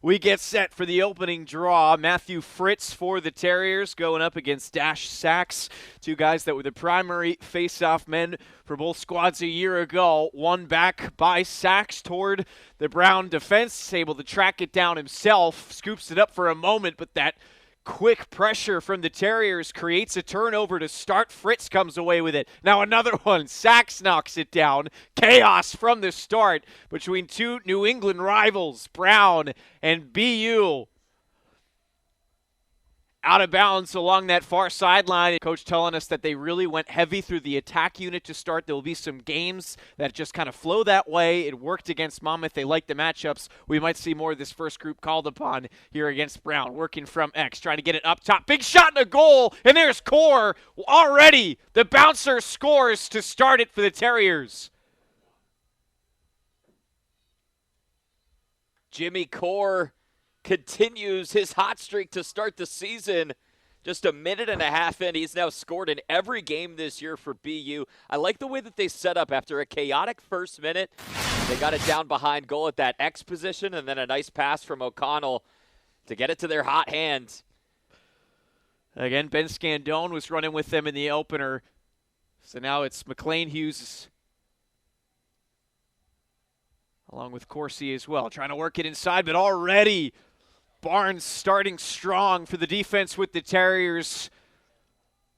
We get set for the opening draw. Matthew Fritz for the Terriers going up against Dash Sachs, two guys that were the primary face-off men for both squads a year ago. One back by Sachs toward the Brown defense, able to track it down himself, scoops it up for a moment, but that quick pressure from the Terriers creates a turnover to start. Fritz comes away with it. Now another one. Sachs knocks it down. Chaos from the start between two New England rivals, Brown and BU. Out of bounds along that far sideline. Coach telling us that they really went heavy through the attack unit to start. There will be some games that just kind of flow that way. It worked against Monmouth. They like the matchups. We might see more of this first group called upon here against Brown. Working from X, trying to get it up top. Big shot and a goal, and there's Core. Already, the bouncer scores to start it for the Terriers. Jimmy Core continues his hot streak to start the season. Just a minute and a half in, he's now scored in every game this year for BU. I like the way that they set up after a chaotic first minute. They got it down behind goal at that X position, and then a nice pass from O'Connell to get it to their hot hands. Again, Ben Scandone was running with them in the opener. So now it's McLean Hughes along with Corsi as well, trying to work it inside, but already Barnes starting strong for the defense with the Terriers.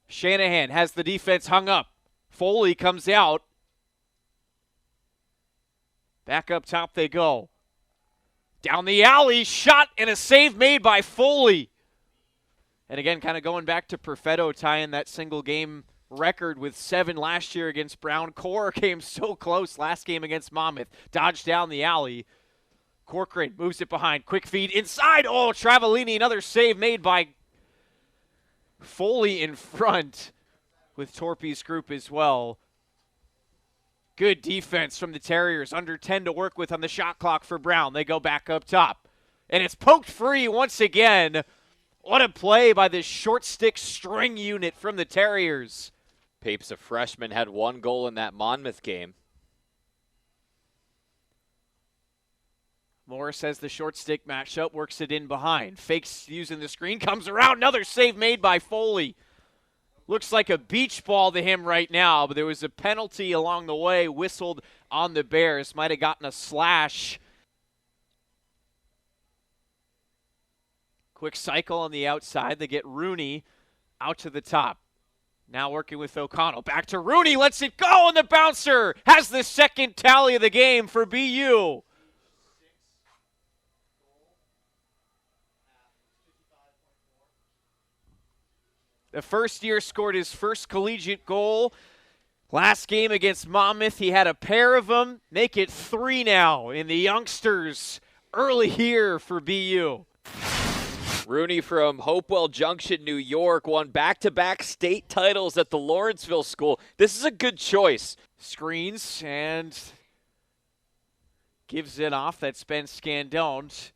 Shanahan has the defense hung up. Foley comes out. Back up top they go. Down the alley, shot and a save made by Foley. And again, kind of going back to Perfetto tying that single game record with 7 last year against Brown. Core came so close last game against Monmouth. Dodged down the alley. Corcoran moves it behind. Quick feed inside. Oh, Travellini, another save made by Foley in front with Torpy's group as well. Good defense from the Terriers. Under 10 to work with on the shot clock for Brown. They go back up top. And it's poked free once again. What a play by this short stick string unit from the Terriers. Papes, a freshman, had 1 goal in that Monmouth game. Morris has the short stick matchup, works it in behind. Fakes using the screen, comes around, another save made by Foley. Looks like a beach ball to him right now, but there was a penalty along the way, whistled on the Bears. Might have gotten a slash. Quick cycle on the outside. They get Rooney out to the top. Now working with O'Connell. Back to Rooney, lets it go, and the bouncer has the second tally of the game for BU. The first year scored his first collegiate goal. Last game against Monmouth, he had a pair of them. Make it 3 now in the youngsters early here for BU. Rooney from Hopewell Junction, New York, won back-to-back state titles at the Lawrenceville School. This is a good choice. Screens and gives it off. That's Ben Scandone.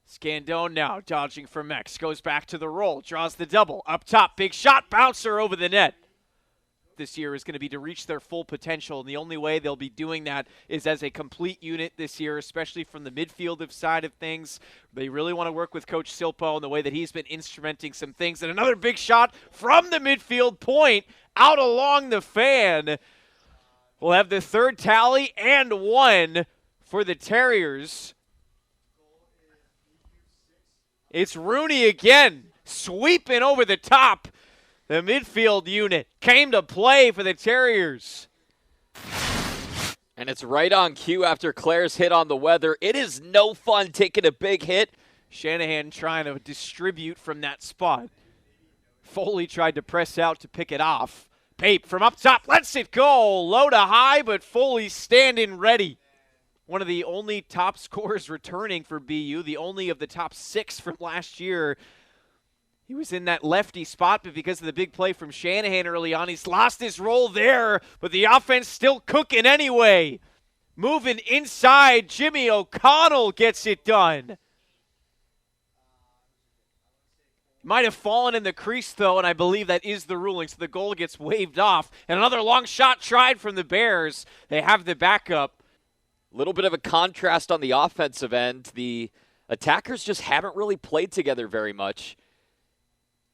Scandone now dodging from X. Goes back to the roll. Draws the double. Up top. Big shot. Bouncer over the net. This year is going to be to reach their full potential, and the only way they'll be doing that is as a complete unit this year, especially from the midfield side of things. They really want to work with Coach Silpo in the way that he's been instrumenting some things. And another big shot from the midfield point out along the fan. We'll have the third tally and 1 for the Terriers. It's Rooney again, sweeping over the top. The midfield unit came to play for the Terriers. And it's right on cue after Claire's hit on the weather. It is no fun taking a big hit. Shanahan trying to distribute from that spot. Foley tried to press out to pick it off. Pape from up top lets it go. Low to high, but Foley standing ready. One of the only top scorers returning for BU, the only of the top 6 from last year. He was in that lefty spot, but because of the big play from Shanahan early on, he's lost his role there, but the offense still cooking anyway. Moving inside, Jimmy O'Connell gets it done. Might have fallen in the crease, though, and I believe that is the ruling, so the goal gets waved off. And another long shot tried from the Bears. They have the backup. Little bit of a contrast on the offensive end. The attackers just haven't really played together very much.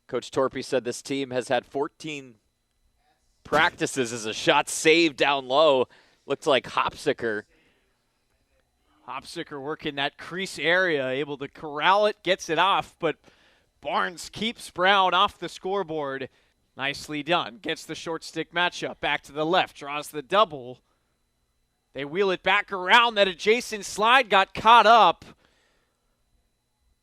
Coach Torpy said this team has had 14 practices as a shot saved down low. Looked like Hopsicker. Hopsicker working that crease area, able to corral it, gets it off, but Barnes keeps Brown off the scoreboard. Nicely done. Gets the short stick matchup. Back to the left, draws the double. They wheel it back around. That adjacent slide got caught up.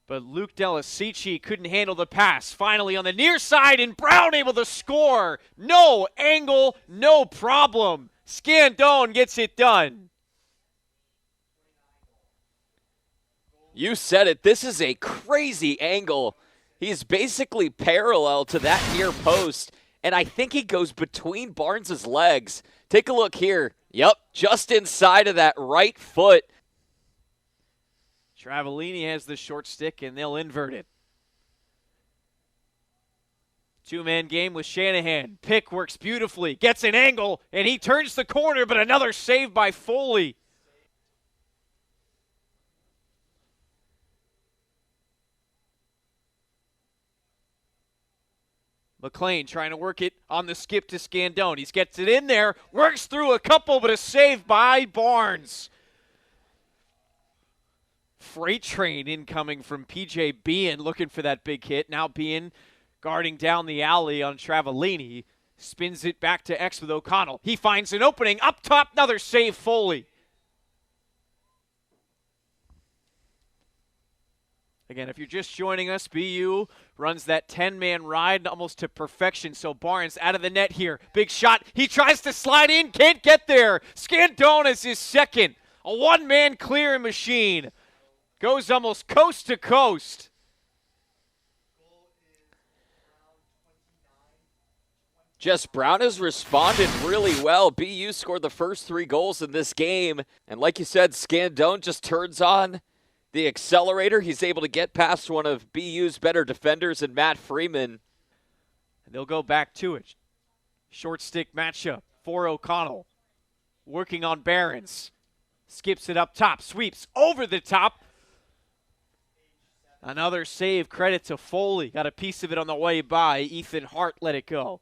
But Luke Delasici couldn't handle the pass. Finally on the near side, and Brown able to score. No angle, no problem. Scandone gets it done. You said it. This is a crazy angle. He's basically parallel to that near post, and I think he goes between Barnes' legs. Take a look here. Yep, just inside of that right foot. Travellini has the short stick, and they'll invert it. Two-man game with Shanahan. Pick works beautifully, gets an angle, and he turns the corner, but another save by Foley. McLean trying to work it on the skip to Scandone. He gets it in there, works through a couple, but a save by Barnes. Freight train incoming from P.J. Bean, looking for that big hit. Now Bean guarding down the alley on Travellini. Spins it back to X with O'Connell. He finds an opening. Up top, another save, Foley. Again, if you're just joining us, BU runs that 10-man ride almost to perfection. So Barnes out of the net here. Big shot. He tries to slide in. Can't get there. Scandone is his second. A one-man clearing machine. Goes almost coast to coast. Jess Brown has responded really well. BU scored the first 3 goals in this game. And like you said, Scandone just turns on the accelerator. He's able to get past one of BU's better defenders in Matt Freeman. And they'll go back to it. Short stick matchup for O'Connell. Working on Barons. Skips it up top. Sweeps over the top. Another save. Credit to Foley. Got a piece of it on the way by. Ethan Hart let it go.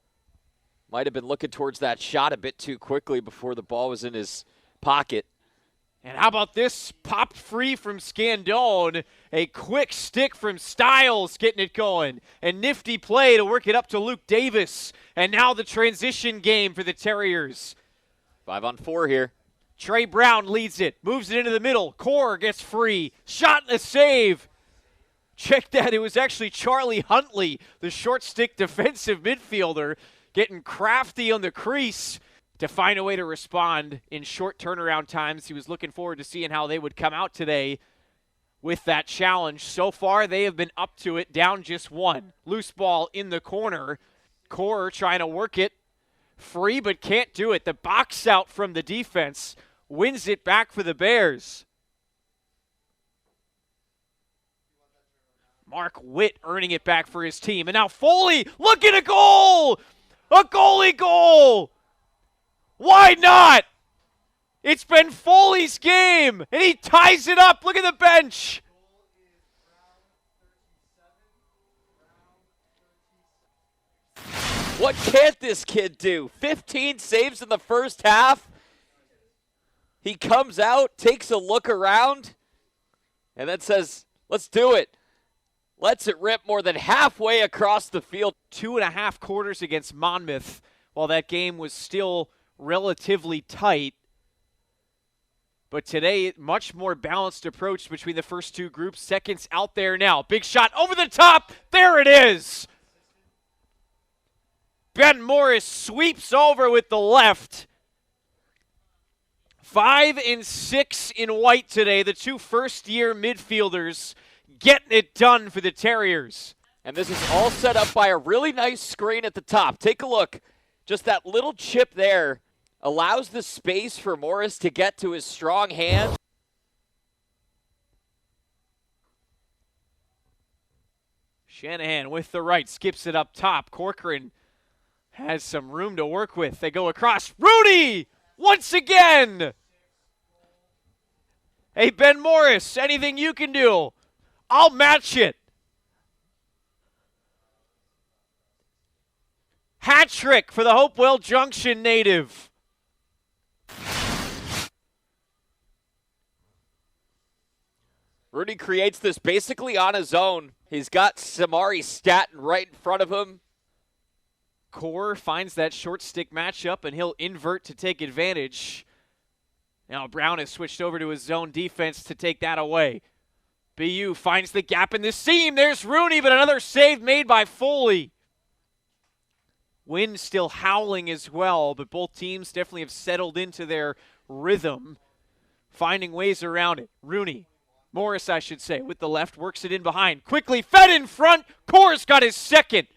Might have been looking towards that shot a bit too quickly before the ball was in his pocket. And how about this? Popped free from Scandone. A quick stick from Stiles getting it going. And nifty play to work it up to Luke Davis. And now the transition game for the Terriers. 5-on-4 here. Trey Brown leads it. Moves it into the middle. Core gets free. Shot and a save. Check that. It was actually Charlie Huntley, the short stick defensive midfielder, getting crafty on the crease to find a way to respond in short turnaround times. He was looking forward to seeing how they would come out today with that challenge. So far, they have been up to it, down just one. Loose ball in the corner. Core trying to work it. Free, but can't do it. The box out from the defense wins it back for the Bears. Mark Witt earning it back for his team. And now Foley, look at a goal! A goalie goal! Why not? It's been Foley's game, and he ties it up. Look at the bench. What can't this kid do? 15 saves in the first half. He comes out, takes a look around, and then says, let's do it. Lets it rip more than halfway across the field. 2.5 quarters against Monmouth, while that game was still relatively tight. But today, much more balanced approach between the first two groups. Seconds out there now. Big shot over the top. There it is. Ben Morris sweeps over with the left. 5 and 6 in white today. The two first-year midfielders getting it done for the Terriers. And this is all set up by a really nice screen at the top. Take a look. Just that little chip there allows the space for Morris to get to his strong hand. Shanahan with the right, skips it up top. Corcoran has some room to work with. They go across. Rudy! Once again! Hey, Ben Morris, anything you can do? I'll match it. Hat trick for the Hopewell Junction native. Rooney creates this basically on his own. He's got Samari Staten right in front of him. Core finds that short stick matchup, and he'll invert to take advantage. Now Brown has switched over to his zone defense to take that away. BU finds the gap in the seam. There's Rooney, but another save made by Foley. Wind still howling as well, but both teams definitely have settled into their rhythm, finding ways around it. Rooney, Morris I should say, with the left, works it in behind. Quickly fed in front. Core's got his second.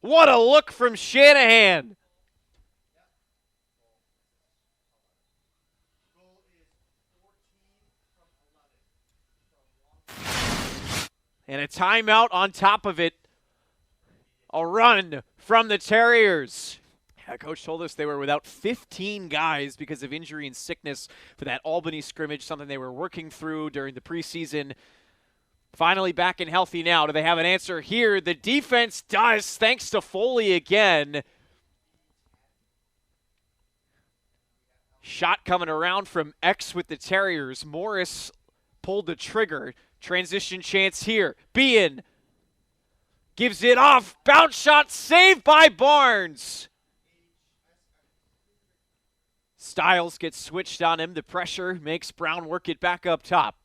What a look from Shanahan. And a timeout on top of it. A run from the Terriers. Coach told us they were without 15 guys because of injury and sickness for that Albany scrimmage, something they were working through during the preseason. Finally back and healthy now. Do they have an answer here? The defense does, thanks to Foley again. Shot coming around from X with the Terriers. Morris pulled the trigger. Transition chance here. Bean gives it off. Bounce shot saved by Barnes. Styles gets switched on him. The pressure makes Brown work it back up top.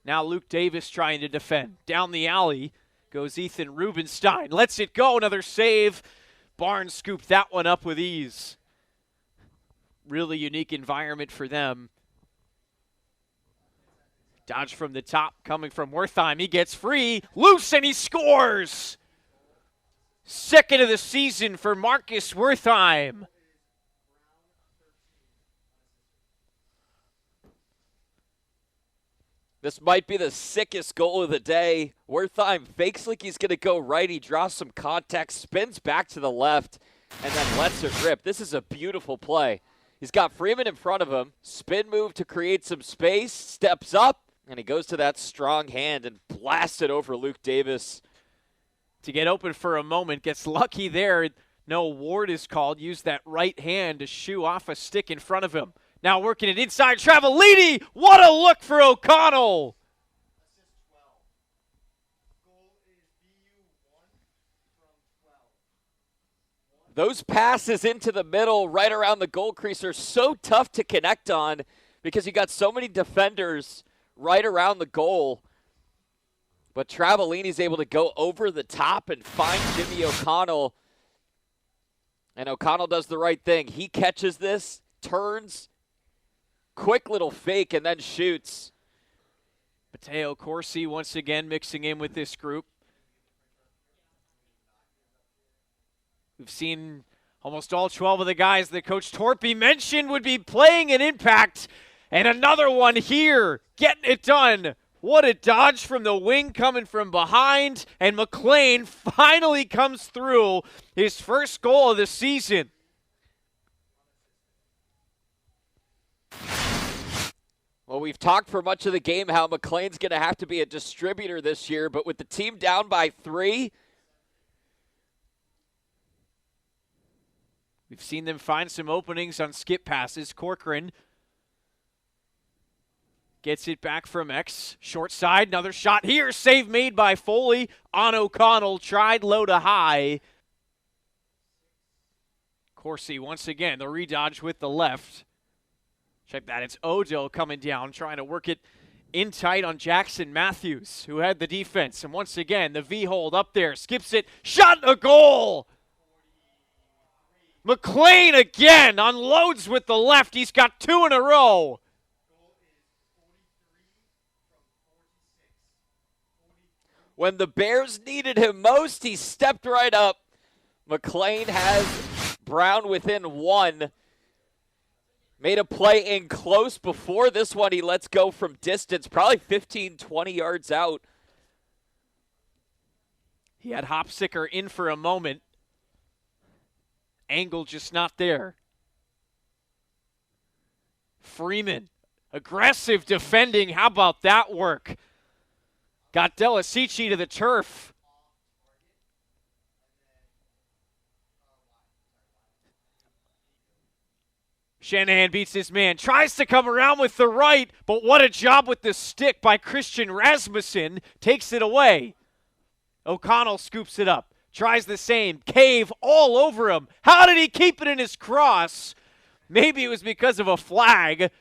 Now Luke Davis trying to defend. Down the alley goes Ethan Rubenstein. Lets it go. Another save. Barnes scooped that one up with ease. Really unique environment for them. Dodge from the top coming from Wertheim. He gets free. Loose and he scores. Second of the season for Marcus Wertheim. This might be the sickest goal of the day. Wertheim fakes like he's going to go right. He draws some contact, spins back to the left, and then lets it rip. This is a beautiful play. He's got Freeman in front of him. Spin move to create some space. Steps up, and he goes to that strong hand and blasts it over Luke Davis. To get open for a moment, gets lucky there. No ward is called. Used that right hand to shoo off a stick in front of him. Now working it inside. Travellini. What a look for O'Connell. Those passes into the middle right around the goal crease are so tough to connect on because you got so many defenders right around the goal. But Travellini's able to go over the top and find Jimmy O'Connell. And O'Connell does the right thing. He catches this, turns, quick little fake, and then shoots. Mateo Corsi once again mixing in with this group. We've seen almost all 12 of the guys that Coach Torpy mentioned would be playing an impact. And another one here, getting it done. What a dodge from the wing coming from behind. And McLean finally comes through his first goal of the season. Well, we've talked for much of the game how McLean's going to have to be a distributor this year, but with the team down by 3, we've seen them find some openings on skip passes. Corcoran gets it back from X. Short side, another shot here. Save made by Foley on O'Connell. Tried low to high. Corsi once again, the redodge with the left. Check that, it's Odo coming down, trying to work it in tight on Jackson Matthews, who had the defense. And once again, the V-hold up there, skips it, shot, a goal! McLean again unloads with the left. He's got 2 in a row. When the Bears needed him most, he stepped right up. McLean has Brown within 1. Made a play in close before this one. He lets go from distance, probably 15, 20 yards out. He had Hopsicker in for a moment. Angle just not there. Freeman Aggressive defending. How about that work? Got Delasici to the turf. Shanahan beats his man. Tries to come around with the right, but what a job with the stick by Christian Rasmussen. Takes it away. O'Connell scoops it up. Tries the same. Cave all over him. How did he keep it in his cross? Maybe it was because of a flag.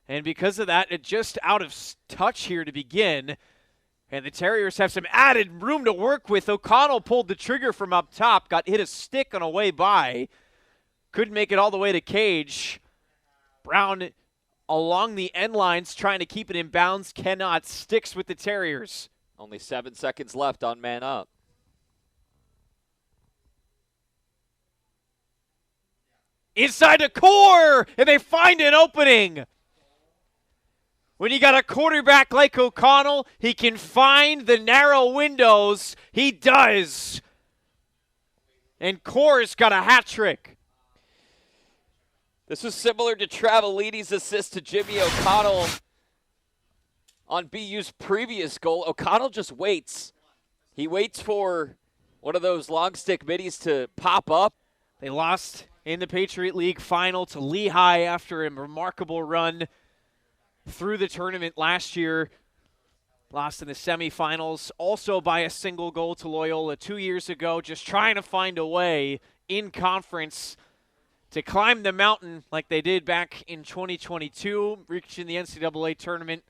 And because of that, it just out of touch here to begin. And the Terriers have some added room to work with. O'Connell pulled the trigger from up top. Got hit a stick on a way by. Couldn't make it all the way to Cage. Brown along the end lines trying to keep it in bounds. Cannot. Sticks with the Terriers. Only 7 seconds left on man up. Inside the core, and they find an opening. When you got a quarterback like O'Connell, he can find the narrow windows. He does. And Core's got a hat trick. This was similar to Travellini's assist to Jimmy O'Connell on BU's previous goal. O'Connell just waits. He waits for one of those long stick middies to pop up. They lost in the Patriot League final to Lehigh after a remarkable run through the tournament last year. Lost in the semifinals, also by a single goal to Loyola 2 years ago, just trying to find a way in conference to climb the mountain like they did back in 2022, reaching the NCAA tournament,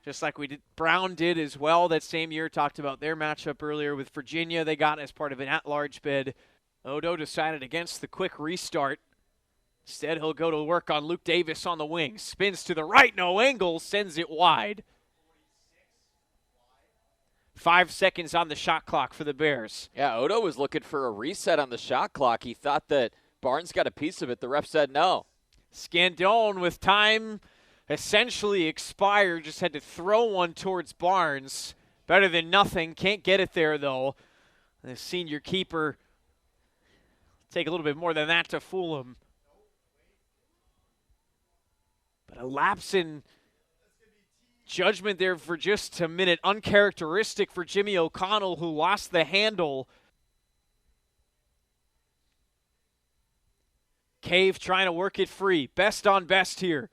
just like Brown did as well that same year. Talked about their matchup earlier with Virginia. They got as part of an at-large bid. Odo decided against the quick restart. Instead, he'll go to work on Luke Davis on the wing. Spins to the right, no angle, sends it wide. 5 seconds on the shot clock for the Bears. Yeah, Odo was looking for a reset on the shot clock. He thought that Barnes got a piece of it. The ref said no. Scandone, with time essentially expired, just had to throw one towards Barnes. Better than nothing. Can't get it there, though. The senior keeper take a little bit more than that to fool him. But a lapse in judgment there for just a minute. Uncharacteristic for Jimmy O'Connell, who lost the handle. Cave trying to work it free. Best on best here.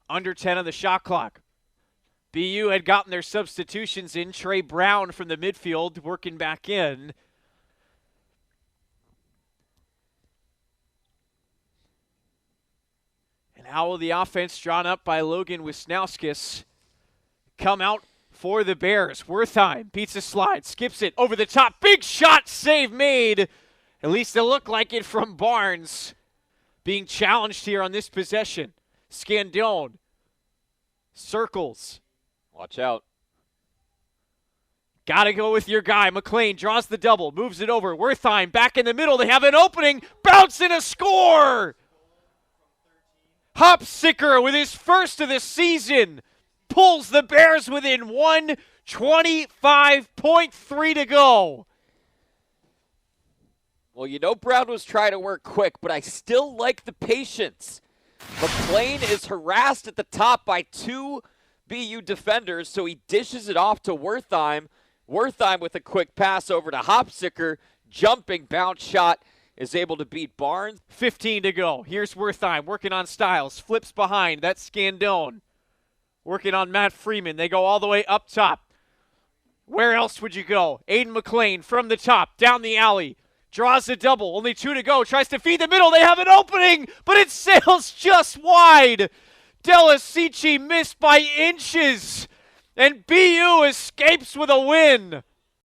Under 10 on the shot clock. BU had gotten their substitutions in. Trey Brown from the midfield working back in. And how will the offense drawn up by Logan Wisnauskas come out for the Bears? Wertheim beats a slide, skips it over the top. Big shot, save made. At least it looked like it from Barnes. Being challenged here on this possession. Scandone circles. Watch out. Got to go with your guy. McLean draws the double, moves it over. Wertheim back in the middle. They have an opening. Bounce and a score. Hopsicker with his first of the season pulls the Bears within one. 25.3 to go. Well, you know Brown was trying to work quick, but I still like the patience. McLean is harassed at the top by 2 BU defenders, so he dishes it off to Wertheim. Wertheim with a quick pass over to Hopsicker. Jumping bounce shot is able to beat Barnes. 15 to go. Here's Wertheim working on Styles. Flips behind. That's Scandone. Working on Matt Freeman. They go all the way up top. Where else would you go? Aiden McLean from the top, down the alley. Draws a double. Only 2 to go. Tries to feed the middle. They have an opening, but it sails just wide. Delasici missed by inches. And BU escapes with a win.